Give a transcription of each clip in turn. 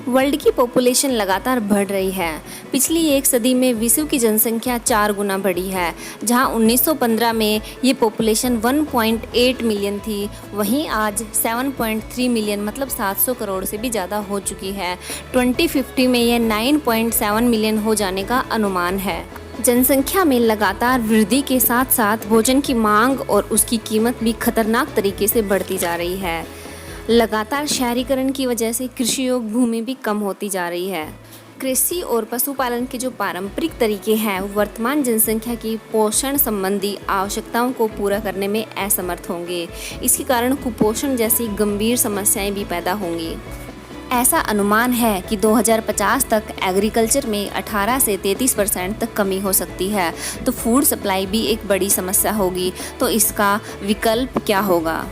World की population लगातार बढ़ रही है। पिछली एक सदी में विश्व की जनसंख्या 4 गुना बढ़ी है। जहां 1915 में ये पॉपुलेशन 1.8 मिलियन थी, वहीं आज 7.3 मिलियन मतलब 700 करोड़ से भी ज़्यादा हो चुकी है। 2050 में ये 9.7 मिलियन हो जाने का अनुमान है। जनसंख्या में लगातार वृद्धि के साथ साथ भोजन की मांग और उसकी कीमत भी खतरनाक तरीके से बढ़ती जा रही है। लगातार शहरीकरण की वजह से कृषि योग्य भूमि भी कम होती जा रही है। कृषि और पशुपालन के जो पारंपरिक तरीके हैं वो वर्तमान जनसंख्या की पोषण संबंधी आवश्यकताओं को पूरा करने में असमर्थ होंगे। इसके कारण कुपोषण जैसी गंभीर समस्याएं भी पैदा होंगी। ऐसा अनुमान है कि 2050 तक एग्रीकल्चर में 18 से 33% तक कमी हो सकती है। तो फूड सप्लाई भी एक बड़ी समस्या होगी। तो इसका विकल्प क्या होगा?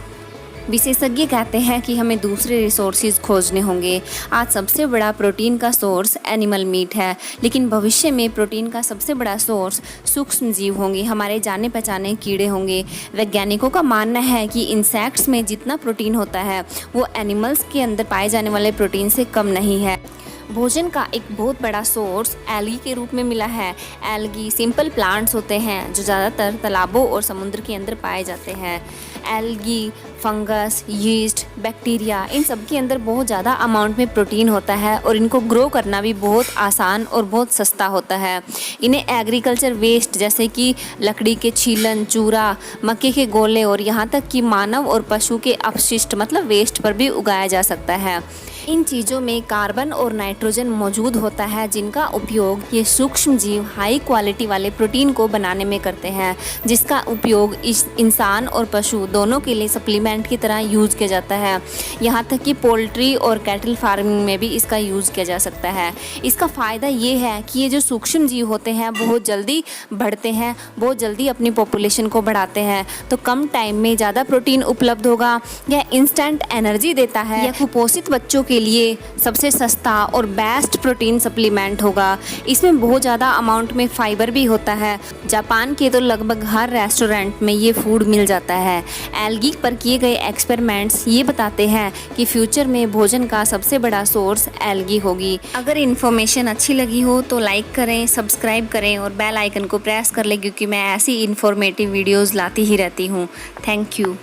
विशेषज्ञ कहते हैं कि हमें दूसरे रिसोर्सेज खोजने होंगे। आज सबसे बड़ा प्रोटीन का सोर्स एनिमल मीट है, लेकिन भविष्य में प्रोटीन का सबसे बड़ा सोर्स सूक्ष्म जीव होंगे, हमारे जाने पहचाने कीड़े होंगे। वैज्ञानिकों का मानना है कि इंसेक्ट्स में जितना प्रोटीन होता है वो एनिमल्स के अंदर पाए जाने वाले प्रोटीन से कम नहीं है। भोजन का एक बहुत बड़ा सोर्स एल्गी के रूप में मिला है। एल्गी सिंपल प्लांट्स होते हैं जो ज़्यादातर तालाबों और समुद्र के अंदर पाए जाते हैं। एल्गी, फंगस, यीस्ट, बैक्टीरिया, इन सब के अंदर बहुत ज़्यादा अमाउंट में प्रोटीन होता है और इनको ग्रो करना भी बहुत आसान और बहुत सस्ता होता है। इन्हें एग्रीकल्चर वेस्ट जैसे कि लकड़ी के छीलन, चूरा, मक्के के गोले और यहाँ तक कि मानव और पशु के अपशिष्ट मतलब वेस्ट पर भी उगाया जा सकता है। इन चीज़ों में कार्बन और नाइट्रोजन मौजूद होता है, जिनका उपयोग ये सूक्ष्म जीव हाई क्वालिटी वाले प्रोटीन को बनाने में करते हैं, जिसका उपयोग इस इंसान और पशु दोनों के लिए सप्लीमेंट की तरह यूज़ किया जाता है। यहाँ तक कि पोल्ट्री और कैटल फार्मिंग में भी इसका यूज़ किया जा सकता है। इसका फ़ायदा ये है कि ये जो सूक्ष्म जीव होते हैं बहुत जल्दी बढ़ते हैं, बहुत जल्दी अपनी पॉपुलेशन को बढ़ाते हैं। तो कम टाइम में ज़्यादा प्रोटीन उपलब्ध होगा। यह इंस्टेंट एनर्जी देता है। यह कुपोषित बच्चों के लिए सबसे सस्ता और बेस्ट प्रोटीन सप्लीमेंट होगा। इसमें बहुत ज़्यादा अमाउंट में फाइबर भी होता है। जापान के तो लगभग हर रेस्टोरेंट में ये फूड मिल जाता है। एल्गी पर किए गए एक्सपेरिमेंट्स ये बताते हैं कि फ्यूचर में भोजन का सबसे बड़ा सोर्स एल्गी होगी। अगर इन्फॉर्मेशन अच्छी लगी हो तो लाइक करें, सब्सक्राइब करें और बेल आइकन को प्रेस कर लें, क्योंकि मैं ऐसी इन्फॉर्मेटिव वीडियोज़ लाती ही रहती हूँ। Thank you.